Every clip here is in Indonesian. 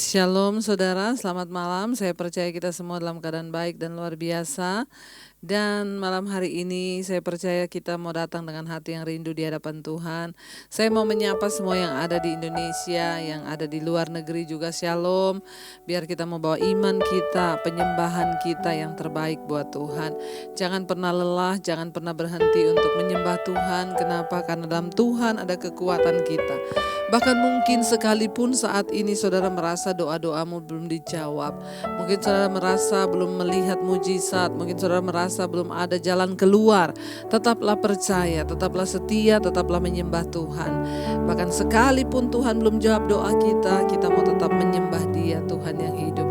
Shalom saudara, selamat malam. Saya percaya kita semua dalam keadaan baik dan luar biasa. Dan malam hari ini saya percaya kita mau datang dengan hati yang rindu di hadapan Tuhan. Saya mau menyapa semua yang ada di Indonesia, yang ada di luar negeri juga shalom. Biar kita mau bawa iman kita, penyembahan kita yang terbaik buat Tuhan. Jangan pernah lelah, jangan pernah berhenti untuk menyembah Tuhan. Kenapa? Karena dalam Tuhan ada kekuatan kita. Bahkan mungkin sekalipun saat ini saudara merasa doa-doamu belum dijawab. Mungkin saudara merasa belum melihat mujizat. Mungkin saudara merasa belum ada jalan keluar. Tetaplah percaya, tetaplah setia, tetaplah menyembah Tuhan. Bahkan sekalipun Tuhan belum jawab doa kita, kita mau tetap menyembah Dia, Tuhan yang hidup.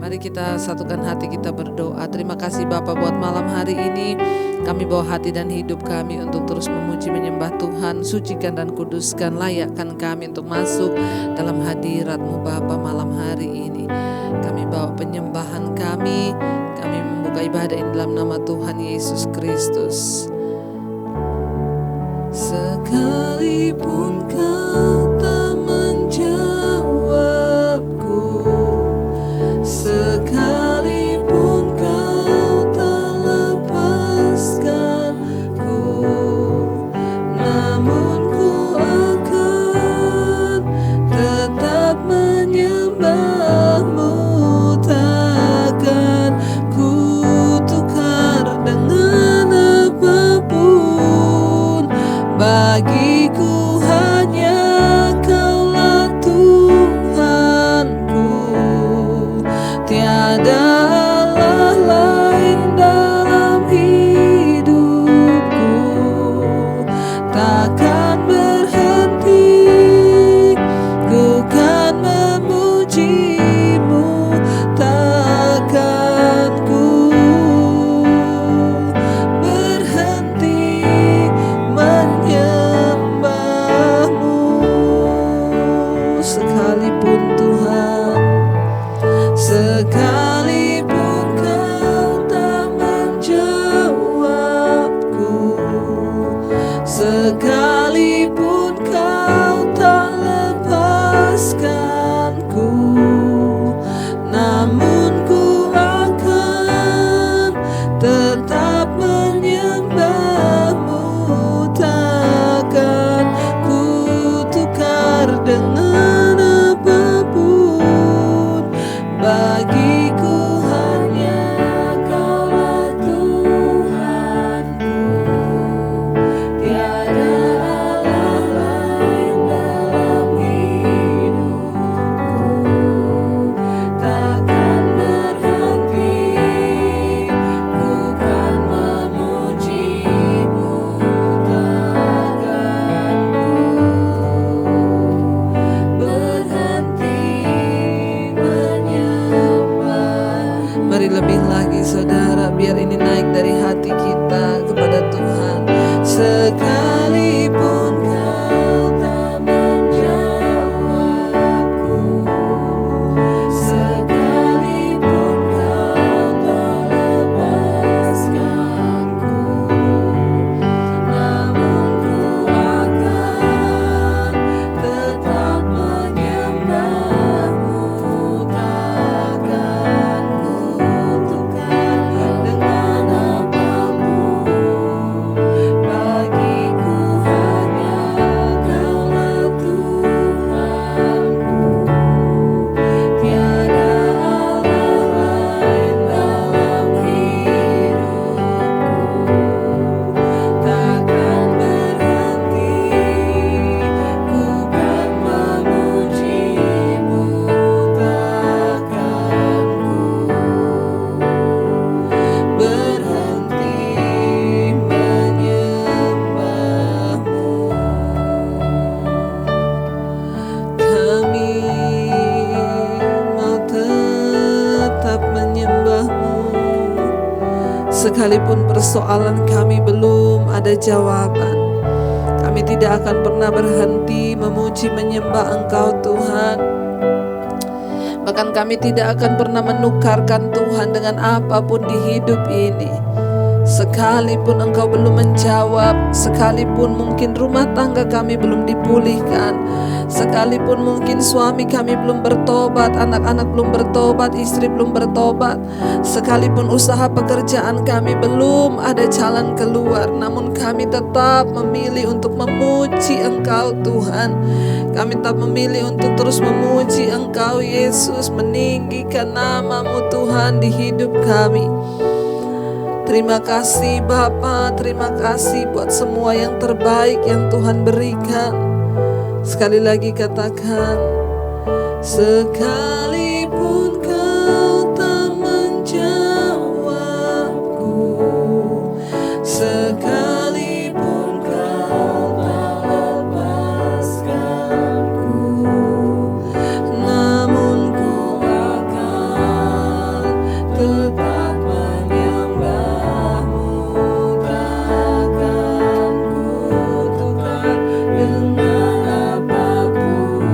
Mari kita satukan hati kita berdoa. Terima kasih Bapa buat malam hari ini. Kami bawa hati dan hidup kami untuk terus memuji menyembah Tuhan. Sucikan dan kuduskan, layakkan kami untuk masuk dalam hadirat-Mu Bapa malam hari ini. Kami bawa penyembahan kami membuka ibadah ini dalam nama Tuhan Yesus Kristus. Sekalipun kau tak menjawabku, sekalipun kau tak lepaskanku, namun ku akan tetap menyembah-Mu. Takkan ku tukar dengan apapun. Bagiku hanya Kaulah Tuhanku, tiada Allah lain dalam hidupku. Takkan berhenti, ku kan memuji-Mu. Takkan ku berhenti menyembah-Mu. Sekalipun Tuhan, sekalipun Kau tak menjawabku, sekalipun Kau tak lepaskanku, namun ku akan tetap menyembah-Mu. Takkan ku tukar dengan apapun. Bagiku hanya Kaulah Tuhanku, tiada Allah lain dalam hidupku. Takkan berhenti, ku kan memuji-Mu. Takkan ku berhenti menyembah. Mari lebih lagi saudara, biar ini naik dari hati kita kepada Tuhan. Sekalipun Kau tak menjawabku, sekalipun Kau tak lepaskanku, namun ku akan tetap menyembah-Mu. Takkan ku tukar dengan apapun. Bagiku hanya Kaulah Tuhanku, tiada Allah lain dalam hidupku. Takkan berhenti, ku kan memuji-Mu. Takkan ku berhenti menyembah-Mu. Kami mau tetap menyembah-Mu. Sekalipun persoalan kami belum ada jawaban, kami tidak akan pernah berhenti memuji menyembah Engkau Tuhan. Bahkan kami tidak akan pernah menukarkan Tuhan dengan apapun di hidup ini. Sekalipun Engkau belum menjawab, sekalipun mungkin rumah tangga kami belum dipulihkan, sekalipun mungkin suami kami belum bertobat, anak-anak belum bertobat, istri belum bertobat, sekalipun usaha pekerjaan kami belum ada jalan keluar, namun kami tetap memilih untuk memuji Engkau Tuhan. Kami tetap memilih untuk terus memuji Engkau Yesus, meninggikan nama-Mu Tuhan di hidup kami. Terima kasih Bapa, terima kasih buat semua yang terbaik yang Tuhan berikan. Sekali lagi katakan, sekalipun Kau tak menjawabku, sekalipun Kau tak lepaskanku, namun ku akan tetap menyembahmu, takkan ku tukar dengan apapun.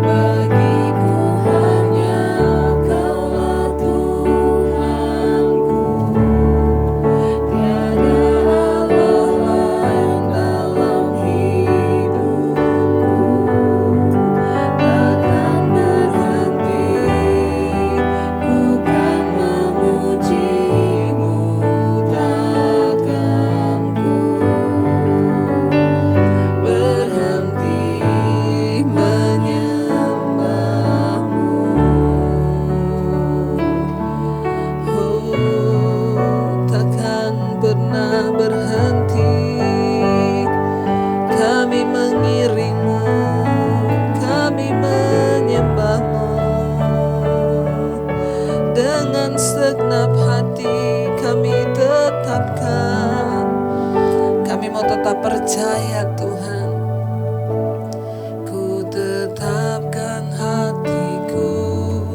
Bagiku hanya Kaulah Tuhanku, tiada Allah lain dalam hidupku. Takkan berhenti ku kan memujimu, takkan ku berhenti menyembahmu. Takkan pernah berhenti kami mengiringmu, kami menyembahmu. Dengan segenap hati kami tetapkan, kami mau tetap percaya Tuhan. Ku tetapkan hatiku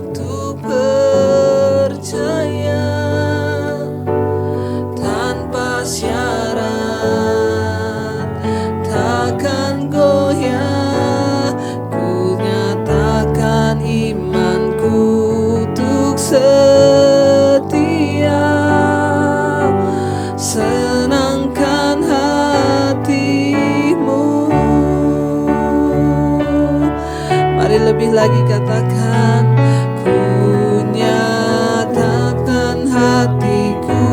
untuk percaya, tanpa syarat, takkan goyah. Ku nyatakan imanku untuk setia, senangkan hatimu. Mari lebih lagi katakan, ku nyatakan hatiku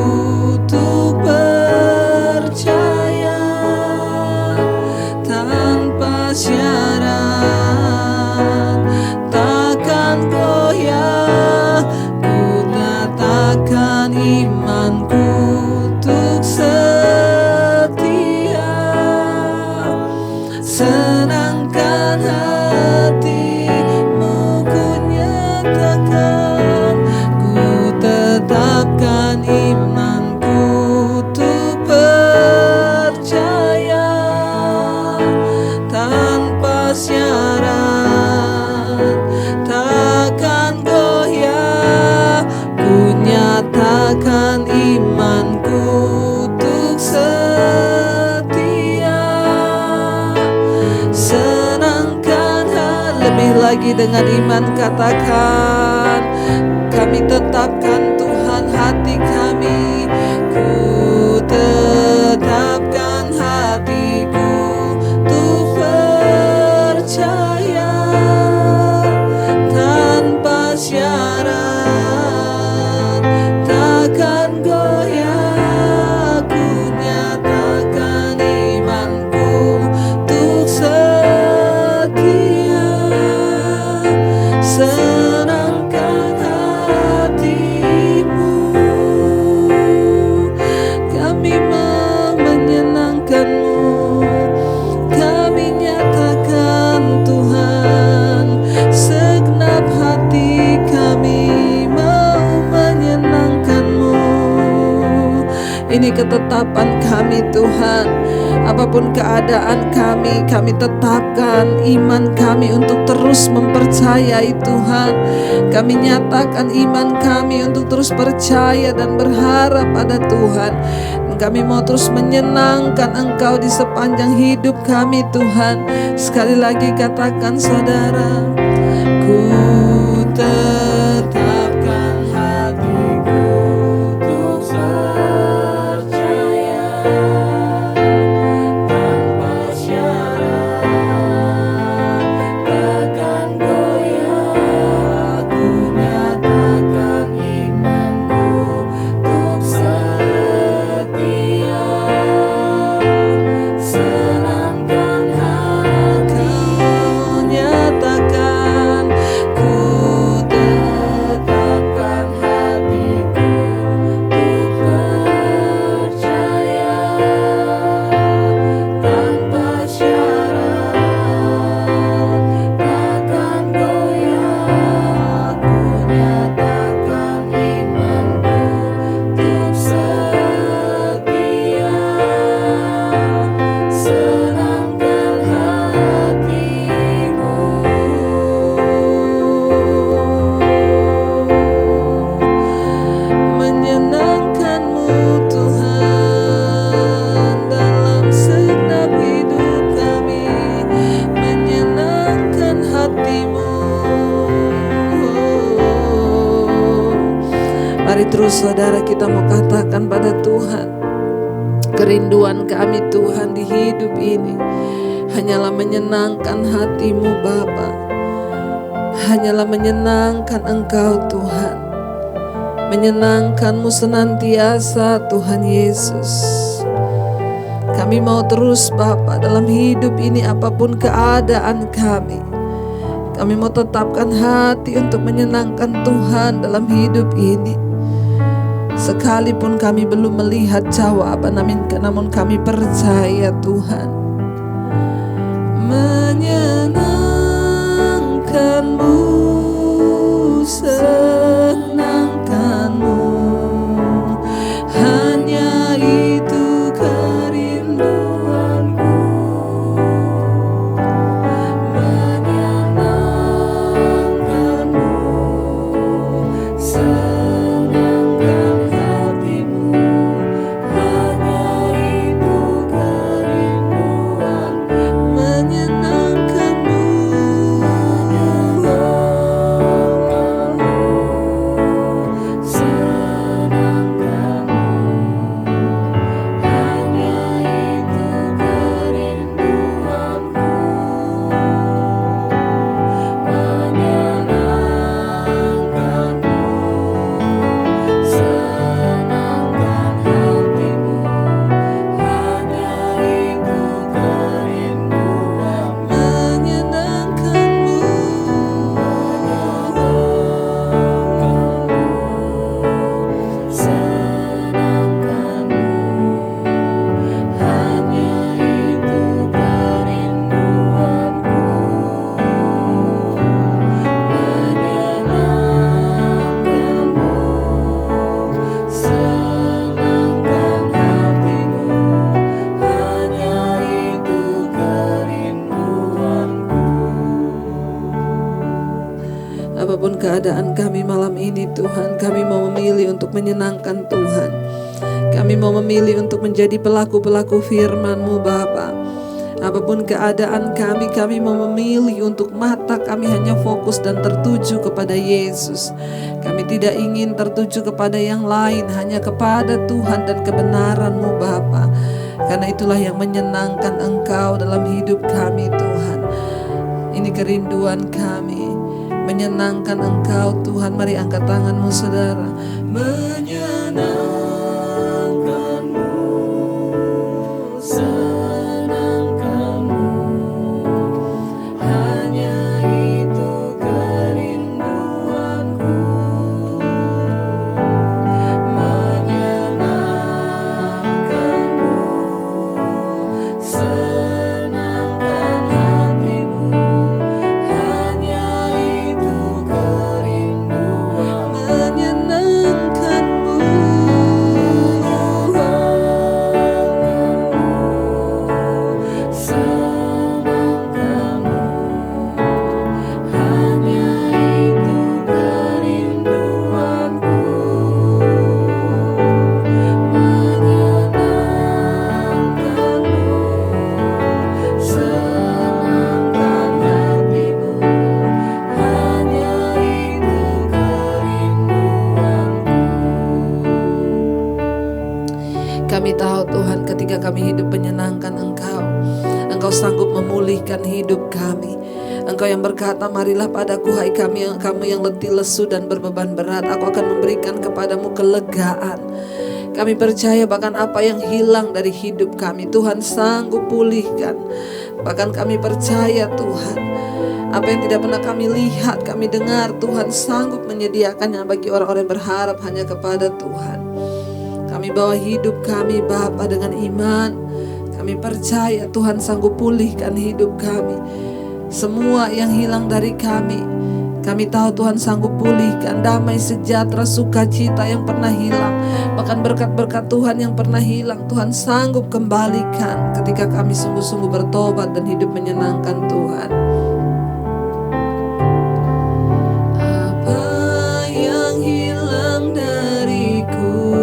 untuk percaya, tanpa syarat, takkan goyah. Ku nyatakan imanku untuk setia, senangkan hatimu. Ku nyatakan, ku tetapkan imanku untuk percaya, tanpa syarat, takkan goyah. Ku nyatakan imanku untuk setia, senangkan lebih lagi dengan iman katakan, kami tetapkan Tuhan hati kami. Ku tetapkan hatiku untuk percaya, tanpa syarat, takkan goyah. Ku nyatakan imanku untuk setia, senangkan hatimu. Kami mau menyenangkan-Mu, kami nyatakan Tuhan, segenap hati kami mau menyenangkan-Mu. Ini ketetapan kami Tuhan. Apapun keadaan kami tetapkan iman kami untuk terus mempercayai Tuhan. Kami nyatakan iman kami untuk terus percaya dan berharap pada Tuhan. Kami mau terus menyenangkan Engkau di sepanjang hidup kami Tuhan. Sekali lagi katakan saudara, ku tetapkan hatiku untuk Mari terus saudara kita mau katakan pada Tuhan, kerinduan kami Tuhan di hidup ini hanyalah menyenangkan hati-Mu Bapa, hanyalah menyenangkan Engkau Tuhan, menyenangkan-Mu senantiasa Tuhan Yesus. Kami mau terus Bapa dalam hidup ini apapun keadaan kami mau tetapkan hati untuk menyenangkan Tuhan dalam hidup ini. Sekalipun kami belum melihat jawaban, namun kami percaya Tuhan. Menyenangkan-Mu, senangkan-Mu, hanya itu kerinduanku. Menyenangkan-Mu, senangkan hatimu, hanya itu kerinduanku. Menyenangkan-Mu, apapun keadaan kami malam ini Tuhan, kami mau memilih untuk menyenangkan Tuhan. Kami mau memilih untuk menjadi pelaku-pelaku firman-Mu Bapa. Apapun keadaan kami mau memilih untuk mata kami hanya fokus dan tertuju kepada Yesus. Kami tidak ingin tertuju kepada yang lain, hanya kepada Tuhan dan kebenaran-Mu Bapa. Karena itulah yang menyenangkan Engkau dalam hidup kami Tuhan. Ini kerinduan kami, menyenangkan Engkau Tuhan. Mari angkat tanganmu saudara. Menyenangkan-Mu, senangkan-Mu, hanya itu kerinduanku. Menyenangkan-Mu, senangkan hatimu, hanya itu kerinduan. Menyenangkan-Mu, senangkan-Mu, hanya itu kerinduanku. Menyenangkan-Mu, senangkan hatimu, hanya itu kerinduanku. Kami tahu Tuhan, ketika kami hidup menyenangkan Engkau, Engkau sanggup memulihkan hidup kami. Engkau yang berkata, marilah padaku hai kamu yang letih lesu dan berbeban berat, aku akan memberikan kepadamu kelegaan. Kami percaya bahkan apa yang hilang dari hidup kami, Tuhan sanggup pulihkan. Bahkan kami percaya Tuhan, apa yang tidak pernah kami lihat, kami dengar, Tuhan sanggup menyediakannya bagi orang-orang yang berharap hanya kepada Tuhan. Kami bawa hidup kami Bapa dengan iman. Kami percaya Tuhan sanggup pulihkan hidup kami. Semua yang hilang dari kami tahu Tuhan sanggup pulihkan. Damai, sejahtera, sukacita yang pernah hilang, bahkan berkat-berkat Tuhan yang pernah hilang, Tuhan sanggup kembalikan ketika kami sungguh-sungguh bertobat dan hidup menyenangkan Tuhan. Apa yang hilang dariku,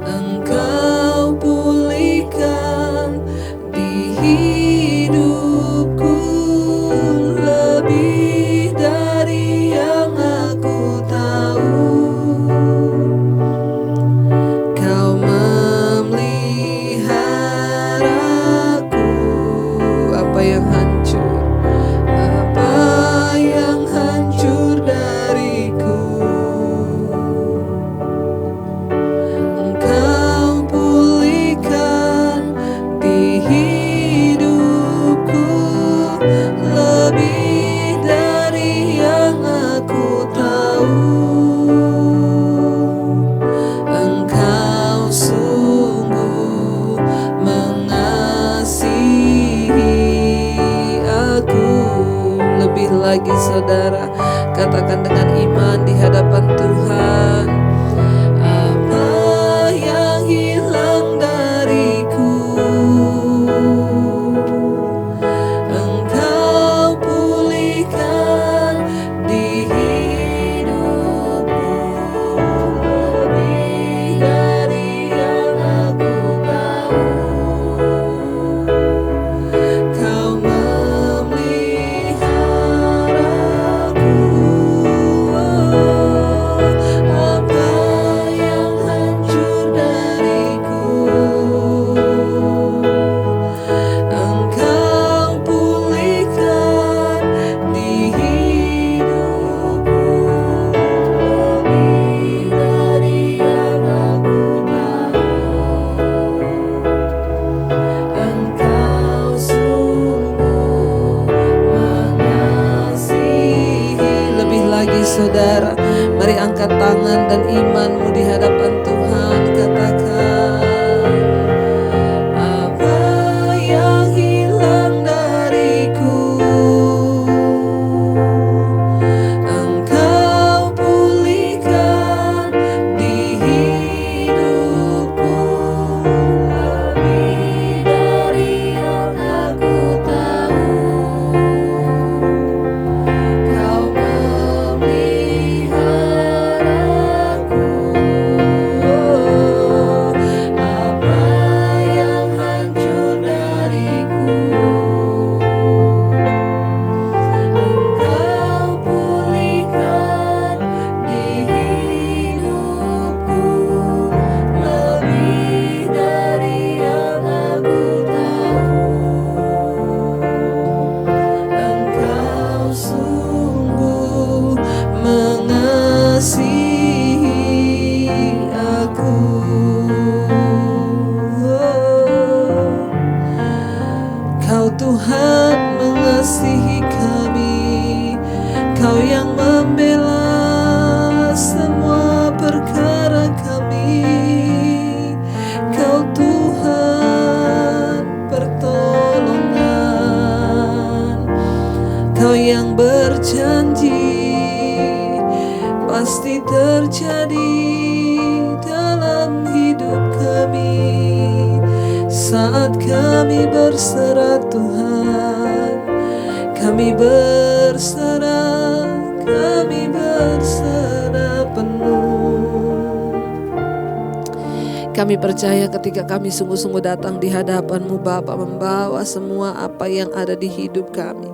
Engkau pulihkan di hidupku, lebih dari yang aku lagi saudara, katakan dengan iman di hadapan Tuhan. Apa yang hilang dariku, Engkau pulihkan di hidupku, lebih dari yang aku tahu. Kau memeliharaku, apa yang hancur dariku, Engkau pulihkan di hidupku, lebih dari yang aku tahu. Engkau sungguh mengasihi. Lebih lagi saudara, mari angkat tangan dan imanmu di hadapan Tuhan, katakan, apa yang hilang dariku, Engkau pulihkan di hidupku, lebih dari yang aku tahu. Kau memeliharaku, apa yang hancur dariku, Engkau pulihkan di hidupku, lebih dari yang aku tahu. Engkau sungguh mengasihi aku. Kau Tuhan mengasihi kami, Kau yang membela semua perkara kami. Kau Tuhan pertolongan, Kau yang berjanji pasti terjadi dalam hidup kami. Saat kami berserah Tuhan, kami berserah penuh. Kami percaya ketika kami sungguh-sungguh datang di hadapan-Mu Bapa, membawa semua apa yang ada di hidup kami,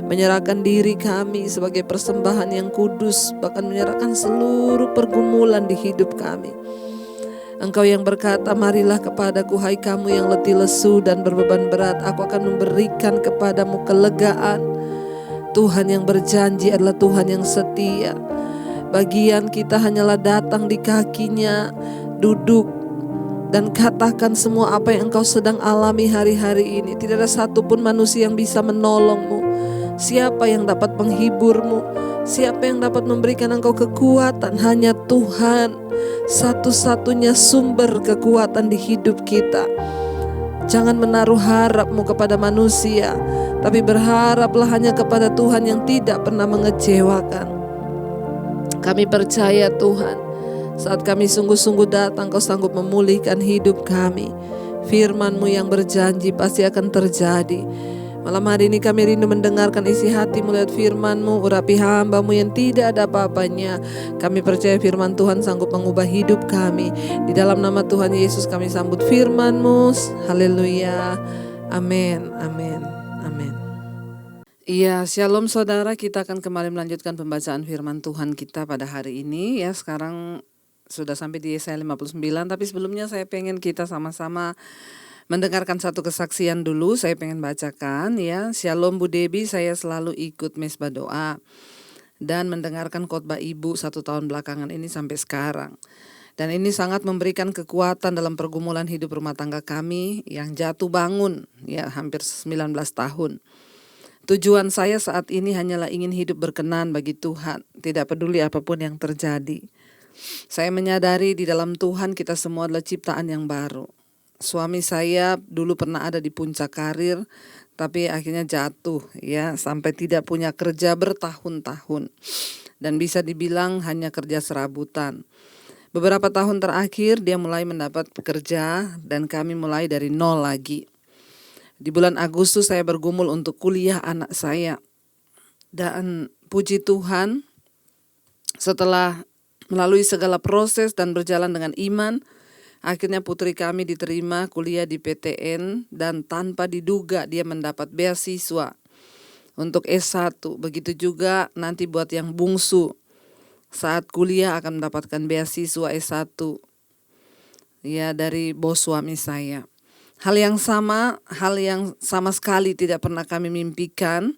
menyerahkan diri kami sebagai persembahan yang kudus, bahkan menyerahkan seluruh pergumulan di hidup kami. Engkau yang berkata, marilah kepadaku hai kamu yang letih lesu dan berbeban berat, aku akan memberikan kepadamu kelegaan. Tuhan yang berjanji adalah Tuhan yang setia. Bagian kita hanyalah datang di kakinya, duduk, dan katakan semua apa yang engkau sedang alami hari-hari ini. Tidak ada satupun manusia yang bisa menolongmu. Siapa yang dapat menghiburmu? Siapa yang dapat memberikan engkau kekuatan? Hanya Tuhan, satu-satunya sumber kekuatan di hidup kita. Jangan menaruh harapmu kepada manusia, tapi berharaplah hanya kepada Tuhan yang tidak pernah mengecewakan. Kami percaya Tuhan, saat kami sungguh-sungguh datang, Kau sanggup memulihkan hidup kami. Firman-Mu yang berjanji pasti akan terjadi. Malam hari ini kami rindu mendengarkan isi hati-Mu lewat firman-Mu. Urapi hamba-Mu yang tidak ada apa-apanya. Kami percaya firman Tuhan sanggup mengubah hidup kami. Di dalam nama Tuhan Yesus kami sambut firman-Mu. Haleluya. Amin. Amin. Amin. Iya, shalom saudara, kita akan kembali melanjutkan pembacaan firman Tuhan kita pada hari ini. Ya, sekarang sudah sampai di Yesaya 59, tapi sebelumnya saya pengen kita sama-sama mendengarkan satu kesaksian dulu. Saya pengen bacakan ya. Shalom Bu Debi, saya selalu ikut mesbah doa dan mendengarkan khotbah Ibu 1 tahun belakangan ini sampai sekarang. Dan ini sangat memberikan kekuatan dalam pergumulan hidup rumah tangga kami yang jatuh bangun ya hampir 19 tahun. Tujuan saya saat ini hanyalah ingin hidup berkenan bagi Tuhan, tidak peduli apapun yang terjadi. Saya menyadari di dalam Tuhan kita semua adalah ciptaan yang baru. suami saya dulu pernah ada di puncak karir, tapi akhirnya jatuh ya, sampai tidak punya kerja bertahun-tahun. Dan bisa dibilang hanya kerja serabutan. Beberapa tahun terakhir dia mulai mendapat pekerja dan kami mulai dari nol lagi. Di bulan Agustus saya bergumul untuk kuliah anak saya. Dan puji Tuhan, setelah melalui segala proses dan berjalan dengan iman, akhirnya putri kami diterima kuliah di PTN dan tanpa diduga dia mendapat beasiswa untuk S1. Begitu juga nanti buat yang bungsu, saat kuliah akan mendapatkan beasiswa S1 ya dari bos suami saya. Hal yang sama sekali tidak pernah kami mimpikan,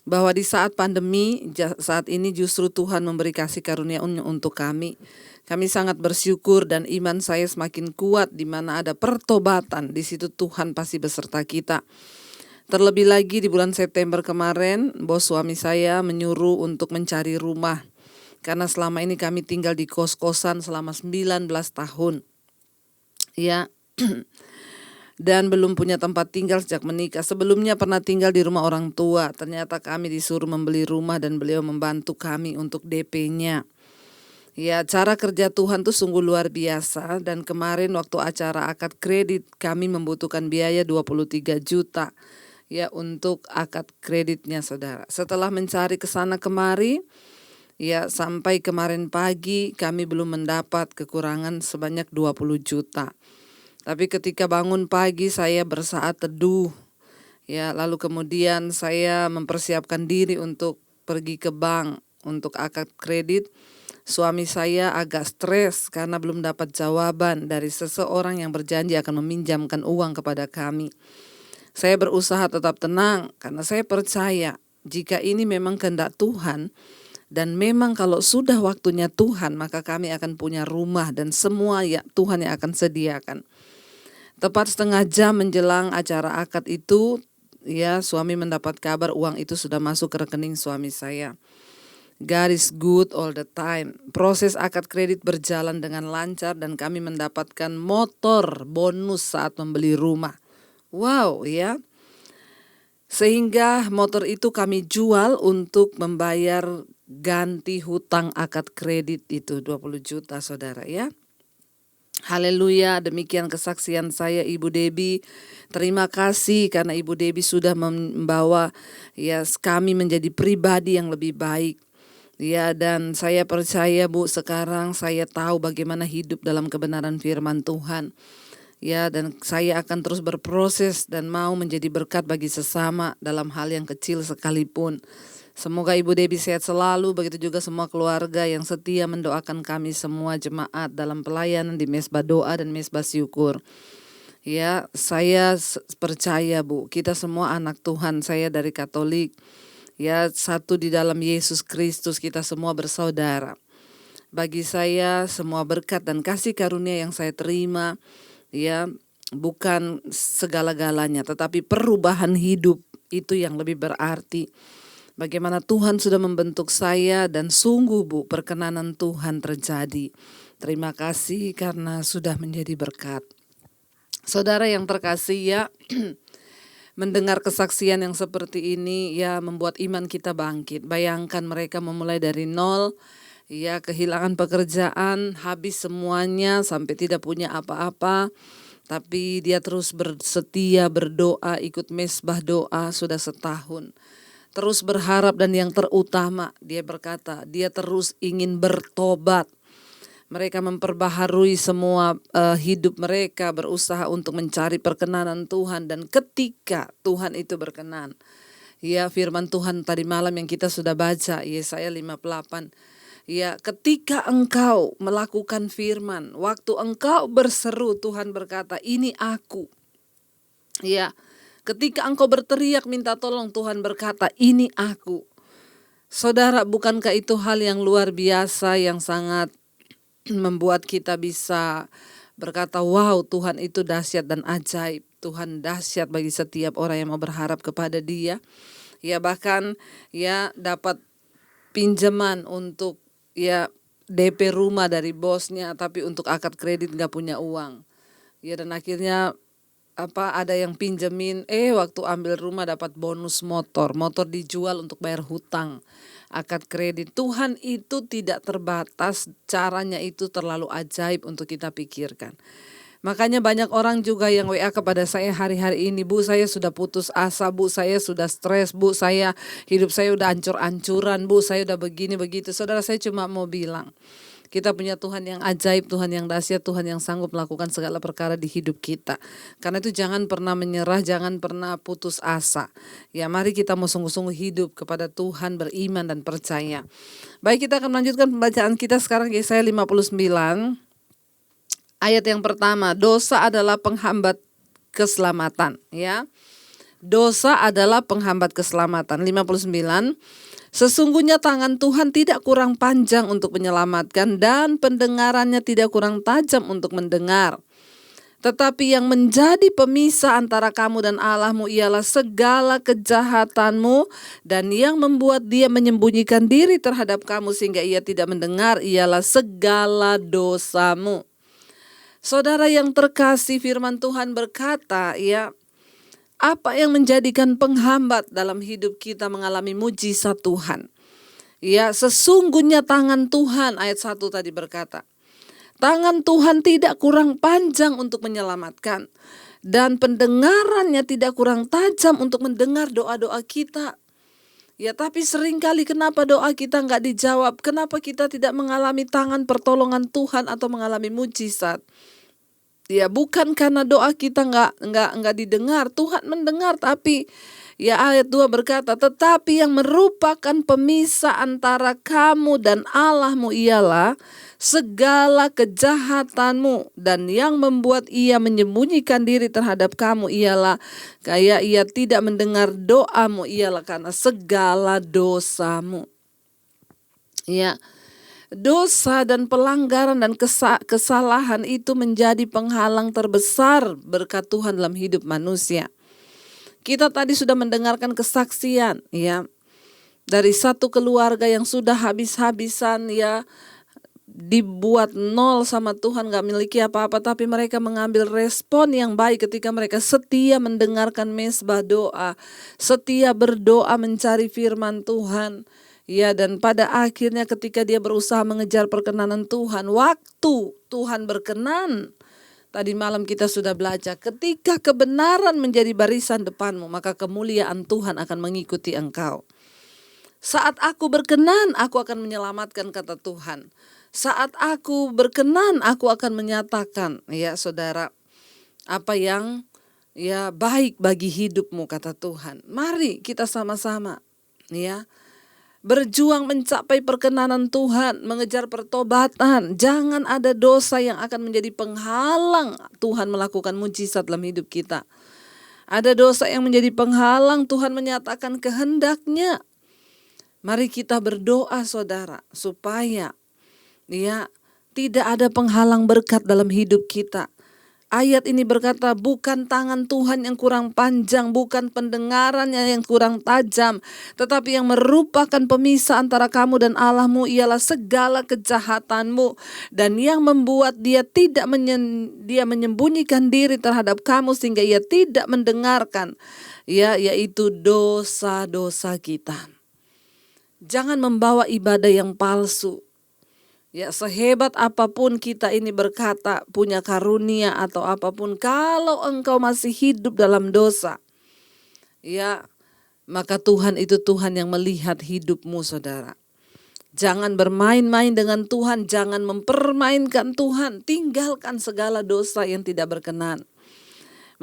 bahwa di saat pandemi saat ini justru Tuhan memberi kasih karunia untuk kami. Kami sangat bersyukur dan iman saya semakin kuat di mana ada pertobatan, di situ Tuhan pasti beserta kita. Terlebih lagi di bulan September kemarin, bos suami saya menyuruh untuk mencari rumah. Karena selama ini kami tinggal di kos-kosan selama 19 tahun. Ya. Dan belum punya tempat tinggal sejak menikah. Sebelumnya pernah tinggal di rumah orang tua. Ternyata kami disuruh membeli rumah dan beliau membantu kami untuk DP-nya. Ya, cara kerja Tuhan tuh sungguh luar biasa. Dan kemarin waktu acara akad kredit kami membutuhkan biaya 23 juta ya untuk akad kreditnya, saudara. Setelah mencari ke sana kemari, ya sampai kemarin pagi kami belum mendapat, kekurangan sebanyak 20 juta. Tapi ketika bangun pagi saya bersaat teduh, ya lalu kemudian saya mempersiapkan diri untuk pergi ke bank untuk akad kredit. Suami saya agak stres karena belum dapat jawaban dari seseorang yang berjanji akan meminjamkan uang kepada kami. Saya berusaha tetap tenang karena saya percaya jika ini memang kehendak Tuhan, dan memang kalau sudah waktunya Tuhan maka kami akan punya rumah dan semua ya Tuhan yang akan sediakan. Tepat setengah jam menjelang acara akad itu, ya suami mendapat kabar uang itu sudah masuk ke rekening suami saya. God is good all the time. Proses akad kredit berjalan dengan lancar dan kami mendapatkan motor bonus saat membeli rumah. Wow ya. Sehingga motor itu kami jual untuk membayar ganti hutang akad kredit itu 20 juta, saudara ya. Haleluya, demikian kesaksian saya Ibu Debbie. Terima kasih karena Ibu Debbie sudah membawa ya kami menjadi pribadi yang lebih baik. Ya, dan saya percaya Bu, sekarang saya tahu bagaimana hidup dalam kebenaran firman Tuhan. Ya, dan saya akan terus berproses dan mau menjadi berkat bagi sesama dalam hal yang kecil sekalipun. Semoga Ibu Debbie sehat selalu, begitu juga semua keluarga yang setia mendoakan kami semua jemaat dalam pelayanan di Mesbah Doa dan Mesbah Syukur. Ya, saya percaya Bu, kita semua anak Tuhan, saya dari Katolik. Ya, satu di dalam Yesus Kristus, kita semua bersaudara. Bagi saya semua berkat dan kasih karunia yang saya terima, ya bukan segala-galanya, tetapi perubahan hidup itu yang lebih berarti. Bagaimana Tuhan sudah membentuk saya dan sungguh Bu, perkenanan Tuhan terjadi. Terima kasih karena sudah menjadi berkat. Saudara yang terkasih ya, mendengar kesaksian yang seperti ini ya membuat iman kita bangkit. Bayangkan mereka memulai dari nol, ya kehilangan pekerjaan, habis semuanya sampai tidak punya apa-apa. Tapi dia terus bersetia berdoa, ikut mesbah doa sudah setahun. Terus berharap dan yang terutama dia berkata dia terus ingin bertobat. Mereka memperbaharui semua hidup mereka, berusaha untuk mencari perkenanan Tuhan. Dan ketika Tuhan itu berkenan, ya firman Tuhan tadi malam yang kita sudah baca, Yesaya 58. Ya ketika engkau melakukan firman, waktu engkau berseru Tuhan berkata ini aku. Ya ketika engkau berteriak minta tolong Tuhan berkata ini aku. Saudara, bukankah itu hal yang luar biasa yang sangat membuat kita bisa berkata wow, Tuhan itu dahsyat dan ajaib. Tuhan dahsyat bagi setiap orang yang mau berharap kepada Dia. Ya bahkan ya dapat pinjaman untuk ya DP rumah dari bosnya, tapi untuk akad kredit gak punya uang. Ya, dan akhirnya ada yang pinjemin, waktu ambil rumah dapat bonus motor dijual untuk bayar hutang, akad kredit. Tuhan itu tidak terbatas, caranya itu terlalu ajaib untuk kita pikirkan. Makanya banyak orang juga yang WA kepada saya hari-hari ini, Bu, saya sudah putus asa, Bu, saya sudah stres, Bu, hidup saya udah ancur-ancuran, Bu, saya udah begini begitu. Saudara, saya cuma mau bilang, kita punya Tuhan yang ajaib, Tuhan yang dahsyat, Tuhan yang sanggup melakukan segala perkara di hidup kita. Karena itu jangan pernah menyerah, jangan pernah putus asa. Ya, mari kita mau sungguh-sungguh hidup kepada Tuhan, beriman dan percaya. Baik, kita akan melanjutkan pembacaan kita sekarang, Yesaya 59. Ayat yang pertama, dosa adalah penghambat keselamatan. Ya, dosa adalah penghambat keselamatan. 59. Sesungguhnya tangan Tuhan tidak kurang panjang untuk menyelamatkan, dan pendengarannya tidak kurang tajam untuk mendengar. Tetapi yang menjadi pemisah antara kamu dan Allahmu ialah segala kejahatanmu, dan yang membuat dia menyembunyikan diri terhadap kamu sehingga ia tidak mendengar ialah segala dosamu. Saudara yang terkasih, firman Tuhan berkata, ya, apa yang menjadikan penghambat dalam hidup kita mengalami mujizat Tuhan? Ya, sesungguhnya tangan Tuhan, ayat 1 tadi berkata, tangan Tuhan tidak kurang panjang untuk menyelamatkan, dan pendengarannya tidak kurang tajam untuk mendengar doa-doa kita. Ya, tapi seringkali kenapa doa kita nggak dijawab? Kenapa kita tidak mengalami tangan pertolongan Tuhan atau mengalami mujizat? Ya, bukan karena doa kita nggak didengar. Tuhan mendengar, tapi ya, ayat 2 berkata, tetapi yang merupakan pemisah antara kamu dan Allahmu ialah segala kejahatanmu, dan yang membuat ia menyembunyikan diri terhadap kamu ialah kayak ia tidak mendengar doamu ialah karena segala dosamu. Ya, dosa dan pelanggaran dan kesalahan itu menjadi penghalang terbesar berkat Tuhan dalam hidup manusia. Kita tadi sudah mendengarkan kesaksian, ya, dari satu keluarga yang sudah habis-habisan, ya, dibuat nol sama Tuhan, gak memiliki apa-apa, tapi mereka mengambil respon yang baik ketika mereka setia mendengarkan mesbah doa, setia berdoa mencari firman Tuhan. Ya, dan pada akhirnya ketika dia berusaha mengejar perkenanan Tuhan, waktu Tuhan berkenan, tadi malam kita sudah belajar, ketika kebenaran menjadi barisan depanmu, maka kemuliaan Tuhan akan mengikuti engkau. Saat aku berkenan, aku akan menyelamatkan, kata Tuhan. Saat aku berkenan, aku akan menyatakan, ya saudara, apa yang ya baik bagi hidupmu, kata Tuhan. Mari kita sama-sama, ya, berjuang mencapai perkenanan Tuhan, mengejar pertobatan. Jangan ada dosa yang akan menjadi penghalang Tuhan melakukan mujizat dalam hidup kita. Ada dosa yang menjadi penghalang Tuhan menyatakan kehendaknya. Mari kita berdoa, saudara, supaya ya tidak ada penghalang berkat dalam hidup kita. Ayat ini berkata, bukan tangan Tuhan yang kurang panjang, bukan pendengarannya yang kurang tajam, tetapi yang merupakan pemisah antara kamu dan Allahmu ialah segala kejahatanmu, dan yang membuat dia menyembunyikan diri terhadap kamu sehingga ia tidak mendengarkan, ya, yaitu dosa-dosa kita. Jangan membawa ibadah yang palsu. Ya, sehebat apapun kita ini berkata punya karunia atau apapun, kalau engkau masih hidup dalam dosa, ya, maka Tuhan itu Tuhan yang melihat hidupmu, saudara. Jangan bermain-main dengan Tuhan, jangan mempermainkan Tuhan, tinggalkan segala dosa yang tidak berkenan.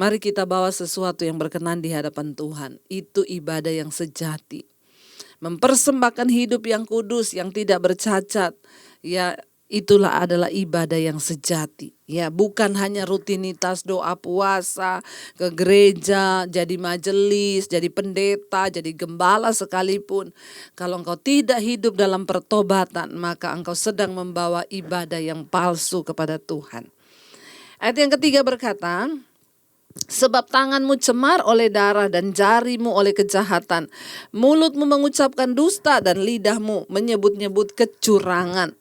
Mari kita bawa sesuatu yang berkenan di hadapan Tuhan, itu ibadah yang sejati. Mempersembahkan hidup yang kudus, yang tidak bercacat, ya, itulah adalah ibadah yang sejati. Ya, bukan hanya rutinitas doa puasa, ke gereja, jadi majelis, jadi pendeta, jadi gembala sekalipun. Kalau engkau tidak hidup dalam pertobatan, maka engkau sedang membawa ibadah yang palsu kepada Tuhan. Ayat yang ketiga berkata, sebab tanganmu cemar oleh darah dan jarimu oleh kejahatan. Mulutmu mengucapkan dusta dan lidahmu menyebut-nyebut kecurangan.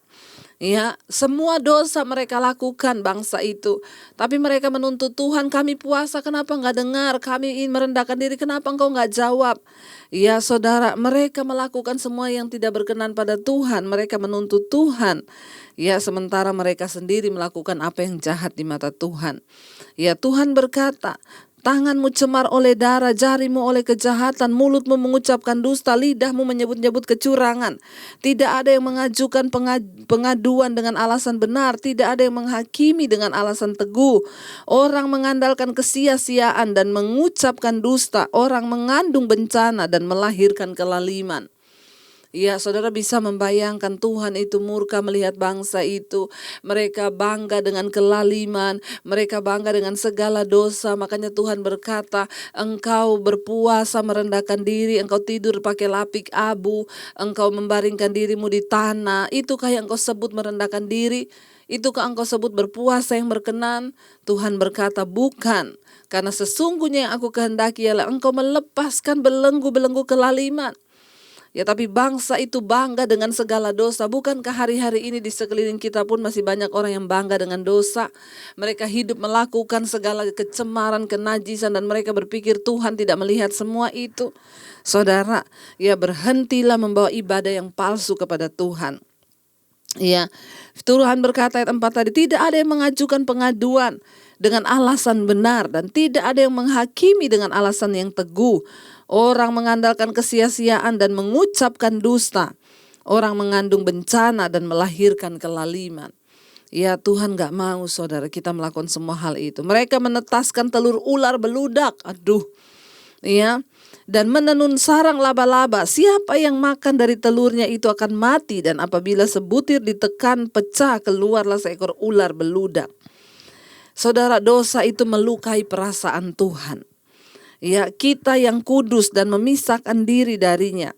Ya, semua dosa mereka lakukan bangsa itu. Tapi mereka menuntut Tuhan, kami puasa kenapa nggak dengar? Kami ingin merendahkan diri, kenapa engkau nggak jawab? Ya saudara, mereka melakukan semua yang tidak berkenan pada Tuhan. Mereka menuntut Tuhan. Ya, sementara mereka sendiri melakukan apa yang jahat di mata Tuhan. Ya, Tuhan berkata, tanganmu cemar oleh darah, jarimu oleh kejahatan, mulutmu mengucapkan dusta, lidahmu menyebut-nyebut kecurangan. Tidak ada yang mengajukan pengaduan dengan alasan benar, tidak ada yang menghakimi dengan alasan teguh. Orang mengandalkan kesia-siaan dan mengucapkan dusta, orang mengandung bencana dan melahirkan kelaliman. Ya, saudara bisa membayangkan Tuhan itu murka melihat bangsa itu. Mereka bangga dengan kelaliman, mereka bangga dengan segala dosa. Makanya Tuhan berkata, engkau berpuasa merendahkan diri, engkau tidur pakai lapik abu, engkau membaringkan dirimu di tanah. Itukah yang engkau sebut merendahkan diri? Itukah engkau sebut berpuasa yang berkenan? Tuhan berkata, bukan. Karena sesungguhnya yang aku kehendaki ialah engkau melepaskan belenggu-belenggu kelaliman. Ya, tapi bangsa itu bangga dengan segala dosa. Bukankah hari-hari ini di sekeliling kita pun masih banyak orang yang bangga dengan dosa? Mereka hidup melakukan segala kecemaran, kenajisan, dan mereka berpikir Tuhan tidak melihat semua itu. Saudara, ya berhentilah membawa ibadah yang palsu kepada Tuhan. Ya, Tuhan berkata ayat 4 tadi, tidak ada yang mengajukan pengaduan dengan alasan benar dan tidak ada yang menghakimi dengan alasan yang teguh. Orang mengandalkan kesia-siaan dan mengucapkan dusta. Orang mengandung bencana dan melahirkan kelaliman. Ya, Tuhan gak mau saudara kita melakukan semua hal itu. Mereka menetaskan telur ular beludak. Aduh. Ya, dan menenun sarang laba-laba. Siapa yang makan dari telurnya itu akan mati, dan apabila sebutir ditekan pecah, keluarlah seekor ular beludak. Saudara, dosa itu melukai perasaan Tuhan. Ya, kita yang kudus dan memisahkan diri darinya.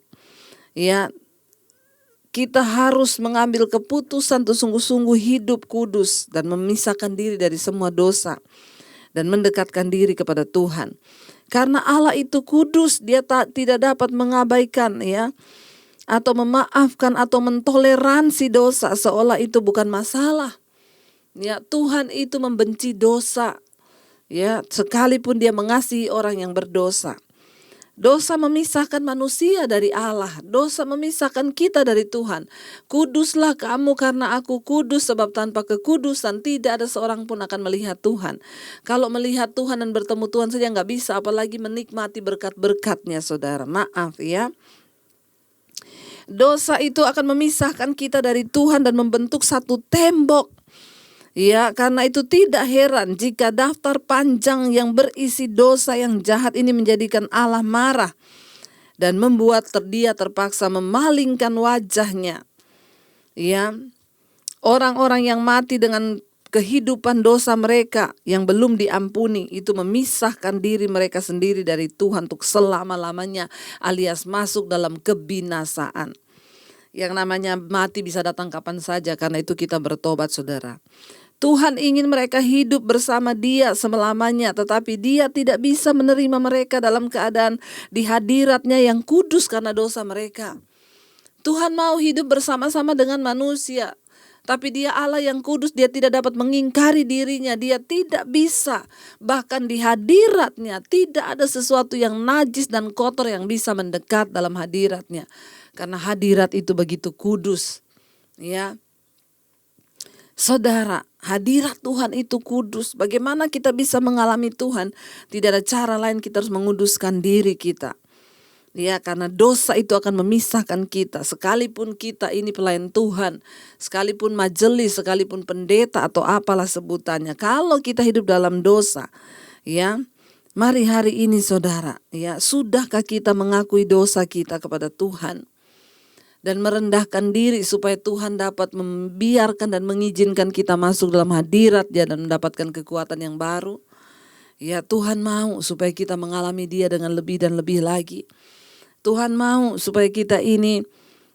Ya, kita harus mengambil keputusan untuk sungguh-sungguh hidup kudus dan memisahkan diri dari semua dosa dan mendekatkan diri kepada Tuhan. Karena Allah itu kudus, dia tidak dapat mengabaikan ya atau memaafkan atau mentoleransi dosa seolah itu bukan masalah. Ya, Tuhan itu membenci dosa. Ya, sekalipun dia mengasihi orang yang berdosa. Dosa memisahkan manusia dari Allah. Dosa memisahkan kita dari Tuhan. Kuduslah kamu karena aku kudus, sebab tanpa kekudusan tidak ada seorang pun akan melihat Tuhan. Kalau melihat Tuhan dan bertemu Tuhan saja nggak bisa, apalagi menikmati berkat-berkatnya saudara. Maaf ya. Dosa itu akan memisahkan kita dari Tuhan dan membentuk satu tembok. Ya, karena itu tidak heran jika daftar panjang yang berisi dosa yang jahat ini menjadikan Allah marah dan membuat dia terpaksa memalingkan wajahnya. Ya, orang-orang yang mati dengan kehidupan dosa mereka yang belum diampuni itu memisahkan diri mereka sendiri dari Tuhan untuk selama-lamanya, alias masuk dalam kebinasaan. Yang namanya mati bisa datang kapan saja, karena itu kita bertobat saudara. Tuhan ingin mereka hidup bersama dia selamanya, tetapi dia tidak bisa menerima mereka dalam keadaan di hadiratnya yang kudus karena dosa mereka. Tuhan mau hidup bersama-sama dengan manusia, tapi dia Allah yang kudus, dia tidak dapat mengingkari dirinya, dia tidak bisa. Bahkan di hadiratnya tidak ada sesuatu yang najis dan kotor yang bisa mendekat dalam hadiratnya. Karena hadirat itu begitu kudus. Ya, saudara, hadirat Tuhan itu kudus. Bagaimana kita bisa mengalami Tuhan? Tidak ada cara lain, kita harus menguduskan diri kita. Ya, karena dosa itu akan memisahkan kita. Sekalipun kita ini pelayan Tuhan, sekalipun majelis, sekalipun pendeta atau apalah sebutannya, kalau kita hidup dalam dosa, ya, mari hari ini saudara, ya, sudahkah kita mengakui dosa kita kepada Tuhan? Dan merendahkan diri supaya Tuhan dapat membiarkan dan mengizinkan kita masuk dalam hadirat-Nya dan mendapatkan kekuatan yang baru. Ya, Tuhan mau supaya kita mengalami Dia dengan lebih dan lebih lagi. Tuhan mau supaya kita ini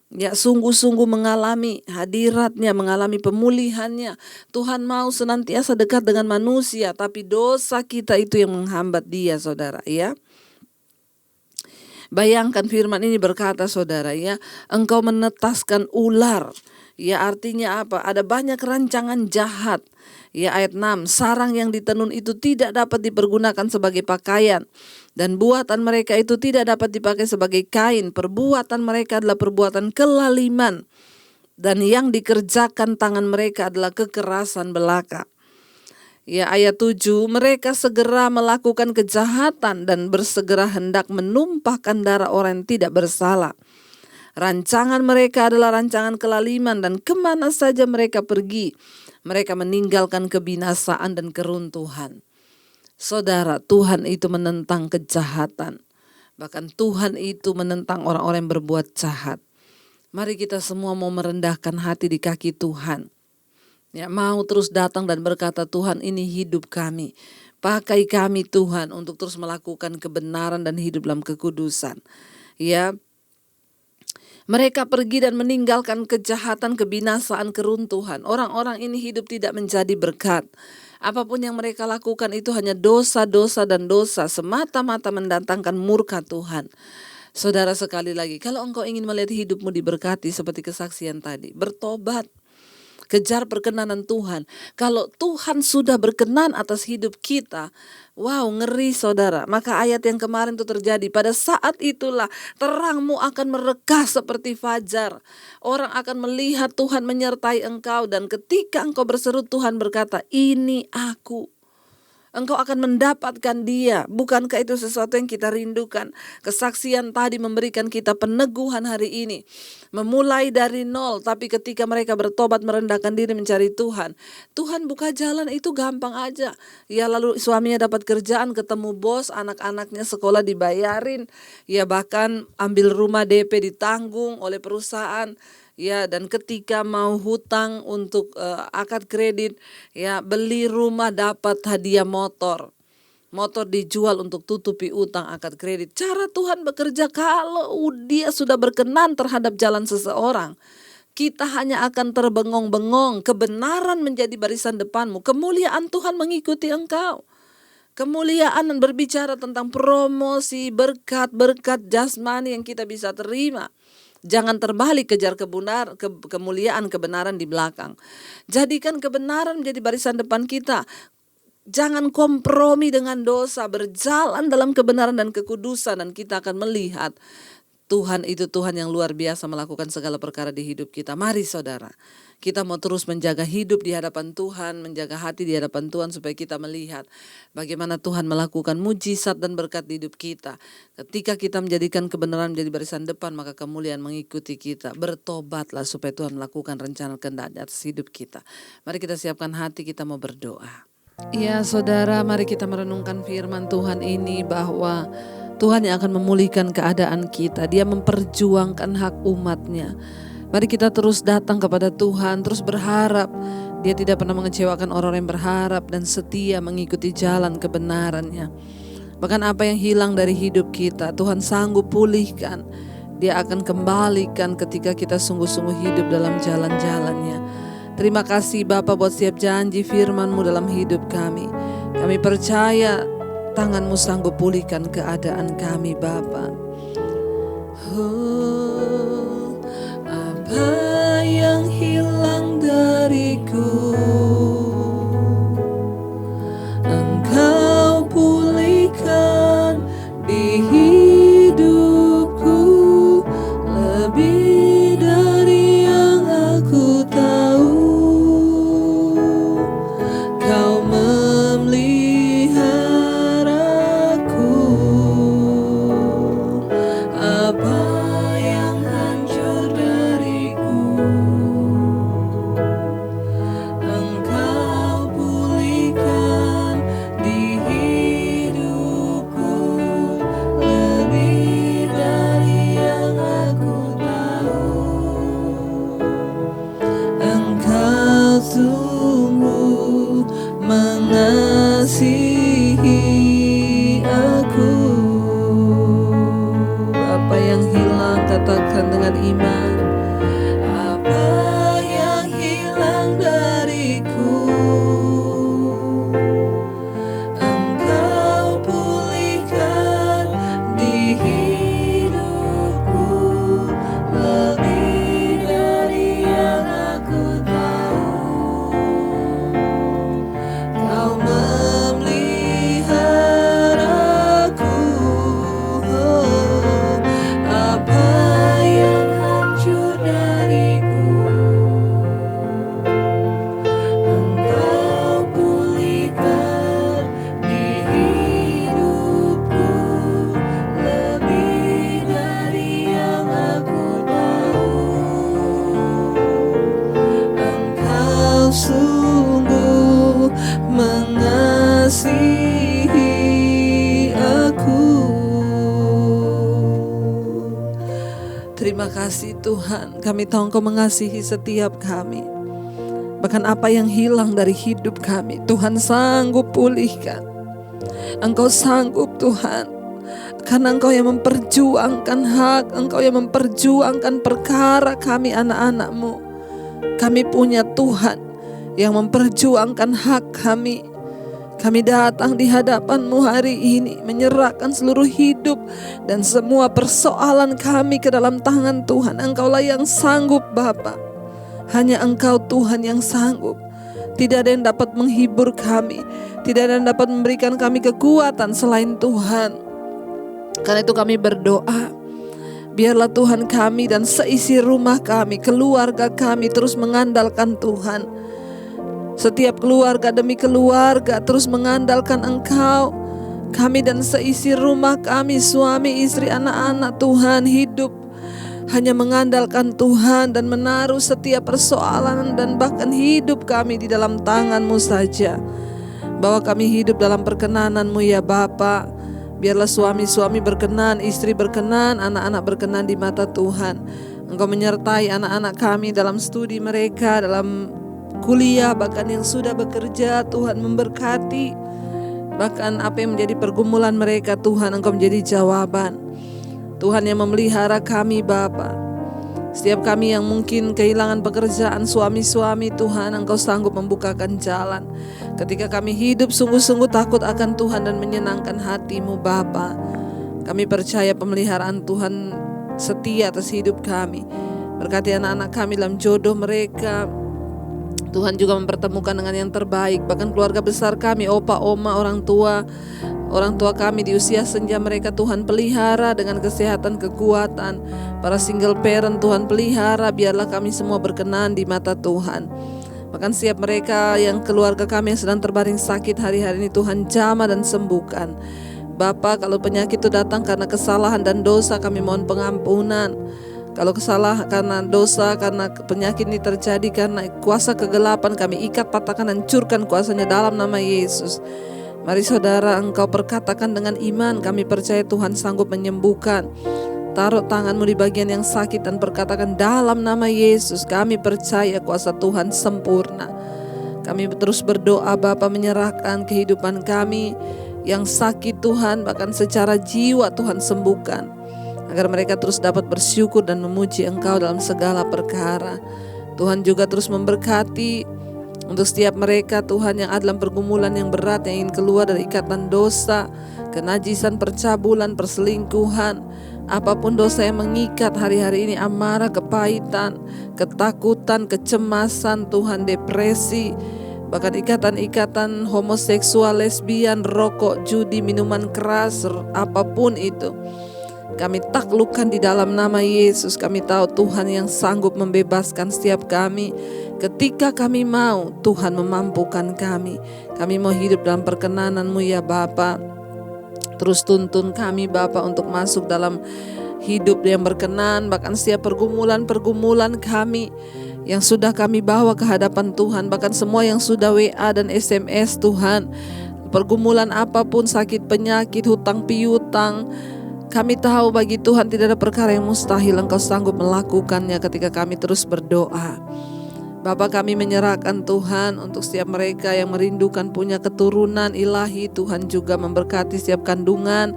ya sungguh-sungguh mengalami hadirat-Nya, mengalami pemulihan-Nya. Tuhan mau senantiasa dekat dengan manusia, tapi dosa kita itu yang menghambat Dia saudara ya. Bayangkan firman ini berkata saudara ya, engkau menetaskan ular. Ya artinya apa? Ada banyak rancangan jahat. Ya ayat 6, sarang yang ditenun itu tidak dapat dipergunakan sebagai pakaian. Dan buatan mereka itu tidak dapat dipakai sebagai kain. Perbuatan mereka adalah perbuatan kelaliman. Dan yang dikerjakan tangan mereka adalah kekerasan belaka. Ya ayat 7, mereka segera melakukan kejahatan dan bersegera hendak menumpahkan darah orang yang tidak bersalah. Rancangan mereka adalah rancangan kelaliman dan kemana saja mereka pergi, mereka meninggalkan kebinasaan dan keruntuhan. Saudara, Tuhan itu menentang kejahatan. Bahkan Tuhan itu menentang orang-orang yang berbuat jahat. Mari kita semua mau merendahkan hati di kaki Tuhan. Ya, mau terus datang dan berkata, Tuhan ini hidup kami. Pakai kami Tuhan untuk terus melakukan kebenaran dan hidup dalam kekudusan. Ya, mereka pergi dan meninggalkan kejahatan, kebinasaan, keruntuhan. Orang-orang ini hidup tidak menjadi berkat. Apapun yang mereka lakukan itu hanya dosa-dosa dan dosa, semata-mata mendatangkan murka Tuhan. Saudara, sekali lagi, kalau engkau ingin melihat hidupmu diberkati seperti kesaksian tadi, bertobat. Kejar perkenanan Tuhan. Kalau Tuhan sudah berkenan atas hidup kita, wow, ngeri saudara. Maka ayat yang kemarin itu terjadi. Pada saat itulah terangmu akan merekah seperti fajar. Orang akan melihat Tuhan menyertai engkau. Dan ketika engkau berseru, Tuhan berkata, ini aku. Engkau akan mendapatkan dia. Bukankah itu sesuatu yang kita rindukan? Kesaksian tadi memberikan kita peneguhan hari ini. Memulai dari nol, tapi ketika mereka bertobat merendahkan diri mencari Tuhan. Tuhan buka jalan itu gampang aja. Ya lalu suaminya dapat kerjaan, ketemu bos, anak-anaknya sekolah dibayarin. Ya bahkan ambil rumah DP ditanggung oleh perusahaan. Ya, dan ketika mau hutang untuk akad kredit, ya beli rumah dapat hadiah motor. Motor dijual untuk tutupi utang akad kredit. Cara Tuhan bekerja kalau dia sudah berkenan terhadap jalan seseorang. Kita hanya akan terbengong-bengong, kebenaran menjadi barisan depanmu, kemuliaan Tuhan mengikuti engkau. Kemuliaan dan berbicara tentang promosi, berkat-berkat jasmani yang kita bisa terima. Jangan terbalik, kejar kemuliaan kebenaran di belakang. Jadikan kebenaran menjadi barisan depan kita. Jangan kompromi dengan dosa, berjalan dalam kebenaran dan kekudusan, dan kita akan melihat Tuhan itu Tuhan yang luar biasa melakukan segala perkara di hidup kita. Mari saudara, kita mau terus menjaga hidup di hadapan Tuhan, menjaga hati di hadapan Tuhan supaya kita melihat bagaimana Tuhan melakukan mujizat dan berkat di hidup kita. Ketika kita menjadikan kebenaran menjadi barisan depan, maka kemuliaan mengikuti kita. Bertobatlah supaya Tuhan melakukan rencana kehendak atas hidup kita. Mari kita siapkan hati, kita mau berdoa. Ya saudara, mari kita merenungkan firman Tuhan ini bahwa Tuhan yang akan memulihkan keadaan kita. Dia memperjuangkan hak umatnya. Mari kita terus datang kepada Tuhan, terus berharap. Dia tidak pernah mengecewakan orang yang berharap dan setia mengikuti jalan kebenarannya. Bahkan apa yang hilang dari hidup kita, Tuhan sanggup pulihkan. Dia akan kembalikan ketika kita sungguh-sungguh hidup dalam jalan-jalannya. Terima kasih Bapa buat setiap janji firman-Mu dalam hidup kami. Kami percaya tangan-Mu sanggup pulihkan keadaan kami Bapa. Apa yang hilang dariku, Engkau pulihkan di hidupku, lebih dari yang aku tahu. Kau memeliharaku. Apa yang hancur dariku, Engkau pulihkan di hidupku, lebih dari yang aku tahu. Engkau sungguh mengasihi aku. Apa yang hilang katakan dengan iman. Apa yang hilang dariku, Engkau pulihkan di hidupku, Terima kasih Tuhan, kami tahu Engkau mengasihi setiap kami. Bahkan apa yang hilang dari hidup kami, Tuhan sanggup pulihkan. Engkau sanggup Tuhan, karena Engkau yang memperjuangkan hak, Engkau yang memperjuangkan perkara kami anak-anak-Mu. Kami punya Tuhan yang memperjuangkan hak kami. Kami datang di hadapan-Mu hari ini, menyerahkan seluruh hidup dan semua persoalan kami ke dalam tangan Tuhan. Engkaulah yang sanggup Bapa. Hanya Engkau Tuhan yang sanggup. Tidak ada yang dapat menghibur kami, tidak ada yang dapat memberikan kami kekuatan selain Tuhan. Karena itu kami berdoa, biarlah Tuhan kami dan seisi rumah kami, keluarga kami terus mengandalkan Tuhan. Setiap keluarga demi keluarga terus mengandalkan Engkau. Kami dan seisi rumah kami, suami, istri, anak-anak, Tuhan hidup hanya mengandalkan Tuhan dan menaruh setiap persoalan dan bahkan hidup kami di dalam tangan-Mu saja. Bahwa kami hidup dalam perkenan-Mu ya Bapa. Biarlah suami-suami berkenan, istri berkenan, anak-anak berkenan di mata Tuhan. Engkau menyertai anak-anak kami dalam studi mereka, dalam kuliah, bahkan yang sudah bekerja. Tuhan memberkati. Bahkan apa yang menjadi pergumulan mereka, Tuhan Engkau menjadi jawaban. Tuhan yang memelihara kami Bapa. Setiap kami yang mungkin kehilangan pekerjaan, suami-suami, Tuhan Engkau sanggup membukakan jalan. Ketika kami hidup sungguh-sungguh takut akan Tuhan dan menyenangkan hati-Mu Bapa. Kami percaya pemeliharaan Tuhan setia atas hidup kami. Berkati anak-anak kami dalam jodoh mereka. Tuhan juga mempertemukan dengan yang terbaik. Bahkan keluarga besar kami, opa, oma, orang tua kami di usia senja mereka, Tuhan pelihara dengan kesehatan, kekuatan. Para single parent Tuhan pelihara, biarlah kami semua berkenan di mata Tuhan. Bahkan setiap mereka yang keluarga kami yang sedang terbaring sakit hari-hari ini, Tuhan jamah dan sembuhkan. Bapa, kalau penyakit itu datang karena kesalahan dan dosa, kami mohon pengampunan. Kalau kesalahan karena dosa, karena penyakit ini terjadi karena kuasa kegelapan, kami ikat, patahkan, hancurkan kuasanya dalam nama Yesus. Mari saudara, engkau perkatakan dengan iman, kami percaya Tuhan sanggup menyembuhkan. Taruh tanganmu di bagian yang sakit dan perkatakan dalam nama Yesus, kami percaya kuasa Tuhan sempurna. Kami terus berdoa Bapa, menyerahkan kehidupan kami yang sakit Tuhan, bahkan secara jiwa Tuhan sembuhkan. Agar mereka terus dapat bersyukur dan memuji Engkau dalam segala perkara. Tuhan juga terus memberkati untuk setiap mereka Tuhan yang ada dalam pergumulan yang berat, yang ingin keluar dari ikatan dosa, kenajisan, percabulan, perselingkuhan. Apapun dosa yang mengikat hari-hari ini, amarah, kepahitan, ketakutan, kecemasan Tuhan, depresi, bahkan ikatan-ikatan homoseksual, lesbian, rokok, judi, minuman keras, apapun itu, kami taklukkan di dalam nama Yesus. Kami tahu Tuhan yang sanggup membebaskan setiap kami. Ketika kami mau, Tuhan memampukan kami. Kami mau hidup dalam perkenan-Mu ya Bapa. Terus tuntun kami Bapa untuk masuk dalam hidup yang berkenan. Bahkan setiap pergumulan-pergumulan kami yang sudah kami bawa ke hadapan Tuhan. Bahkan semua yang sudah WA dan SMS Tuhan. Pergumulan apapun, sakit, penyakit, hutang piutang, kami tahu bagi Tuhan tidak ada perkara yang mustahil. Engkau sanggup melakukannya ketika kami terus berdoa. Bapa, kami menyerahkan Tuhan untuk setiap mereka yang merindukan punya keturunan ilahi. Tuhan juga memberkati setiap kandungan,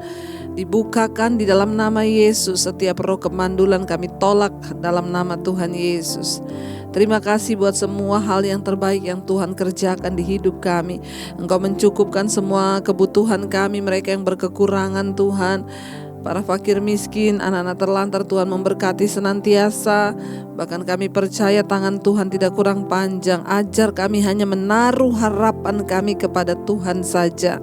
dibukakan di dalam nama Yesus. Setiap roh kemandulan kami tolak dalam nama Tuhan Yesus. Terima kasih buat semua hal yang terbaik yang Tuhan kerjakan di hidup kami. Engkau mencukupkan semua kebutuhan kami, mereka yang berkekurangan Tuhan, para fakir miskin, anak-anak terlantar, Tuhan memberkati senantiasa. Bahkan kami percaya tangan Tuhan tidak kurang panjang. Ajar kami hanya menaruh harapan kami kepada Tuhan saja.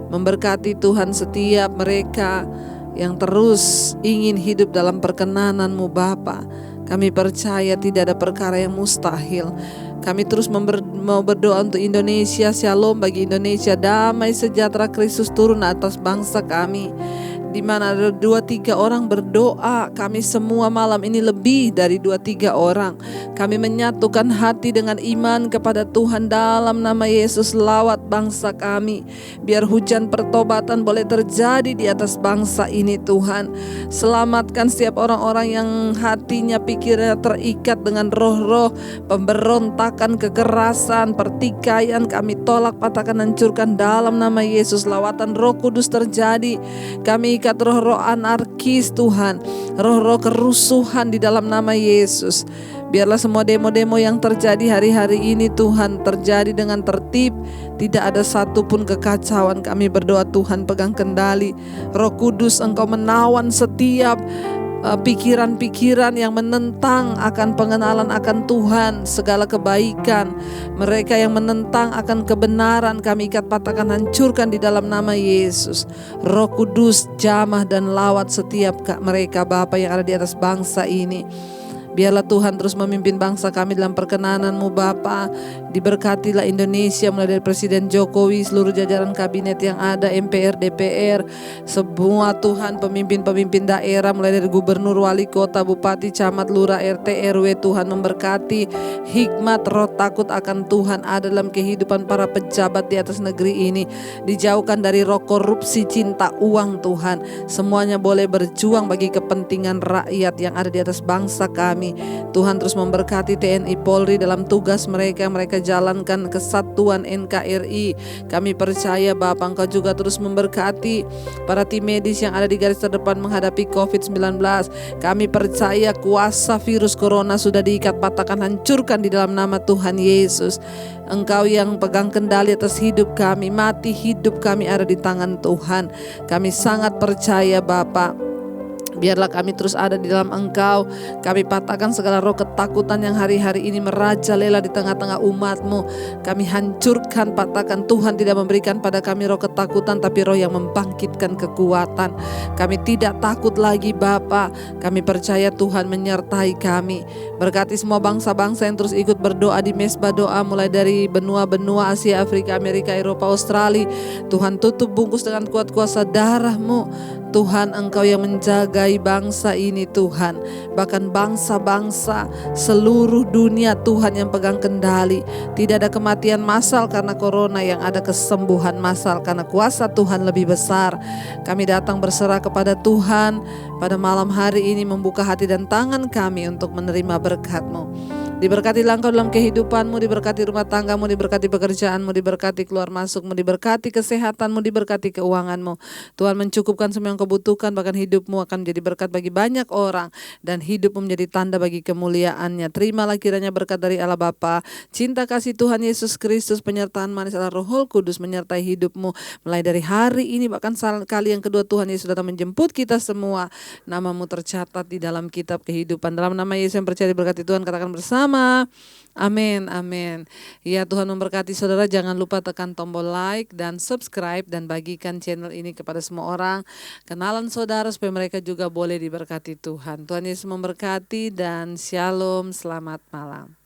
Memberkati Tuhan setiap mereka yang terus ingin hidup dalam perkenan-Mu Bapa. Kami percaya tidak ada perkara yang mustahil. Kami terus mau berdoa untuk Indonesia. Shalom bagi Indonesia, damai sejahtera Kristus turun atas bangsa kami. di mana ada 2-3 orang berdoa, kami semua malam ini lebih dari 2-3 orang. Kami menyatukan hati dengan iman kepada Tuhan dalam nama Yesus. Lawat bangsa kami, biar hujan pertobatan boleh terjadi di atas bangsa ini Tuhan. Selamatkan setiap orang-orang yang hatinya, pikirnya terikat dengan roh-roh pemberontakan, kekerasan, pertikaian. Kami tolak, patahkan, hancurkan dalam nama Yesus. Lawatan Roh Kudus terjadi. Kami ikat roh-roh anarkis Tuhan, roh-roh kerusuhan di dalam nama Yesus. Biarlah semua demo-demo yang terjadi hari-hari ini Tuhan terjadi dengan tertib, tidak ada satupun kekacauan. Kami berdoa Tuhan pegang kendali. Roh Kudus, Engkau menawan setiap pikiran-pikiran yang menentang akan pengenalan akan Tuhan, segala kebaikan. Mereka yang menentang akan kebenaran, kami ikat, patahkan, hancurkan di dalam nama Yesus. Roh Kudus, jamah dan lawat setiap mereka Bapa yang ada di atas bangsa ini. Biarlah Tuhan terus memimpin bangsa kami dalam perkenanan-Mu Bapa. Diberkatilah Indonesia mulai dari Presiden Jokowi, seluruh jajaran kabinet yang ada, MPR, DPR, semua Tuhan, pemimpin-pemimpin daerah mulai dari gubernur, wali kota, bupati, camat, lurah, RT, RW. Tuhan memberkati hikmat, roh takut akan Tuhan ada dalam kehidupan para pejabat di atas negeri ini. Dijauhkan dari roh korupsi, cinta uang Tuhan. Semuanya boleh berjuang bagi kepentingan rakyat yang ada di atas bangsa kami. Tuhan terus memberkati TNI Polri dalam tugas mereka jalankan kesatuan NKRI. Kami percaya Bapa, Engkau juga terus memberkati para tim medis yang ada di garis terdepan menghadapi COVID-19. Kami percaya kuasa virus corona sudah diikat, patahkan, hancurkan di dalam nama Tuhan Yesus. Engkau yang pegang kendali atas hidup kami, mati hidup kami ada di tangan Tuhan. Kami sangat percaya Bapa. Biarlah kami terus ada di dalam Engkau. Kami patahkan segala roh ketakutan yang hari-hari ini merajalela di tengah-tengah umat-Mu. Kami hancurkan, patahkan. Tuhan tidak memberikan pada kami roh ketakutan, tapi roh yang membangkitkan kekuatan. Kami tidak takut lagi Bapa. Kami percaya Tuhan menyertai kami. Berkati semua bangsa-bangsa yang terus ikut berdoa di mesbah doa, mulai dari benua-benua Asia, Afrika, Amerika, Eropa, Australia. Tuhan tutup bungkus dengan kuat kuasa darah-Mu. Tuhan, Engkau yang menjagai bangsa ini Tuhan. Bahkan bangsa-bangsa seluruh dunia Tuhan yang pegang kendali. Tidak ada kematian massal karena corona, yang ada kesembuhan massal karena kuasa Tuhan lebih besar. Kami datang berserah kepada Tuhan pada malam hari ini, membuka hati dan tangan kami untuk menerima berkat-Mu. Diberkatilah Engkau dalam kehidupan-Mu, diberkati rumah tangga-Mu, diberkati pekerjaan-Mu, diberkati keluar masuk-Mu, diberkati kesehatan-Mu, diberkati keuangan-Mu. Tuhan mencukupkan semua yang Kau butuhkan, bahkan hidup-Mu akan menjadi berkat bagi banyak orang, dan hidup-Mu menjadi tanda bagi kemuliaan-Nya. Terimalah kiranya berkat dari Allah Bapa, cinta kasih Tuhan Yesus Kristus, penyertaan manis Allah Roh Kudus menyertai hidup-Mu mulai dari hari ini, bahkan kali yang kedua Tuhan Yesus datang menjemput kita semua. Nama-Mu tercatat di dalam kitab kehidupan. Dalam nama Yesus yang percaya diberkati Tuhan, katakan bersama. Amin, amin. Ya, Tuhan memberkati saudara. Jangan lupa tekan tombol like dan subscribe, dan bagikan channel ini kepada semua orang, kenalan saudara, supaya mereka juga boleh diberkati Tuhan. Tuhan Yesus memberkati dan shalom, selamat malam.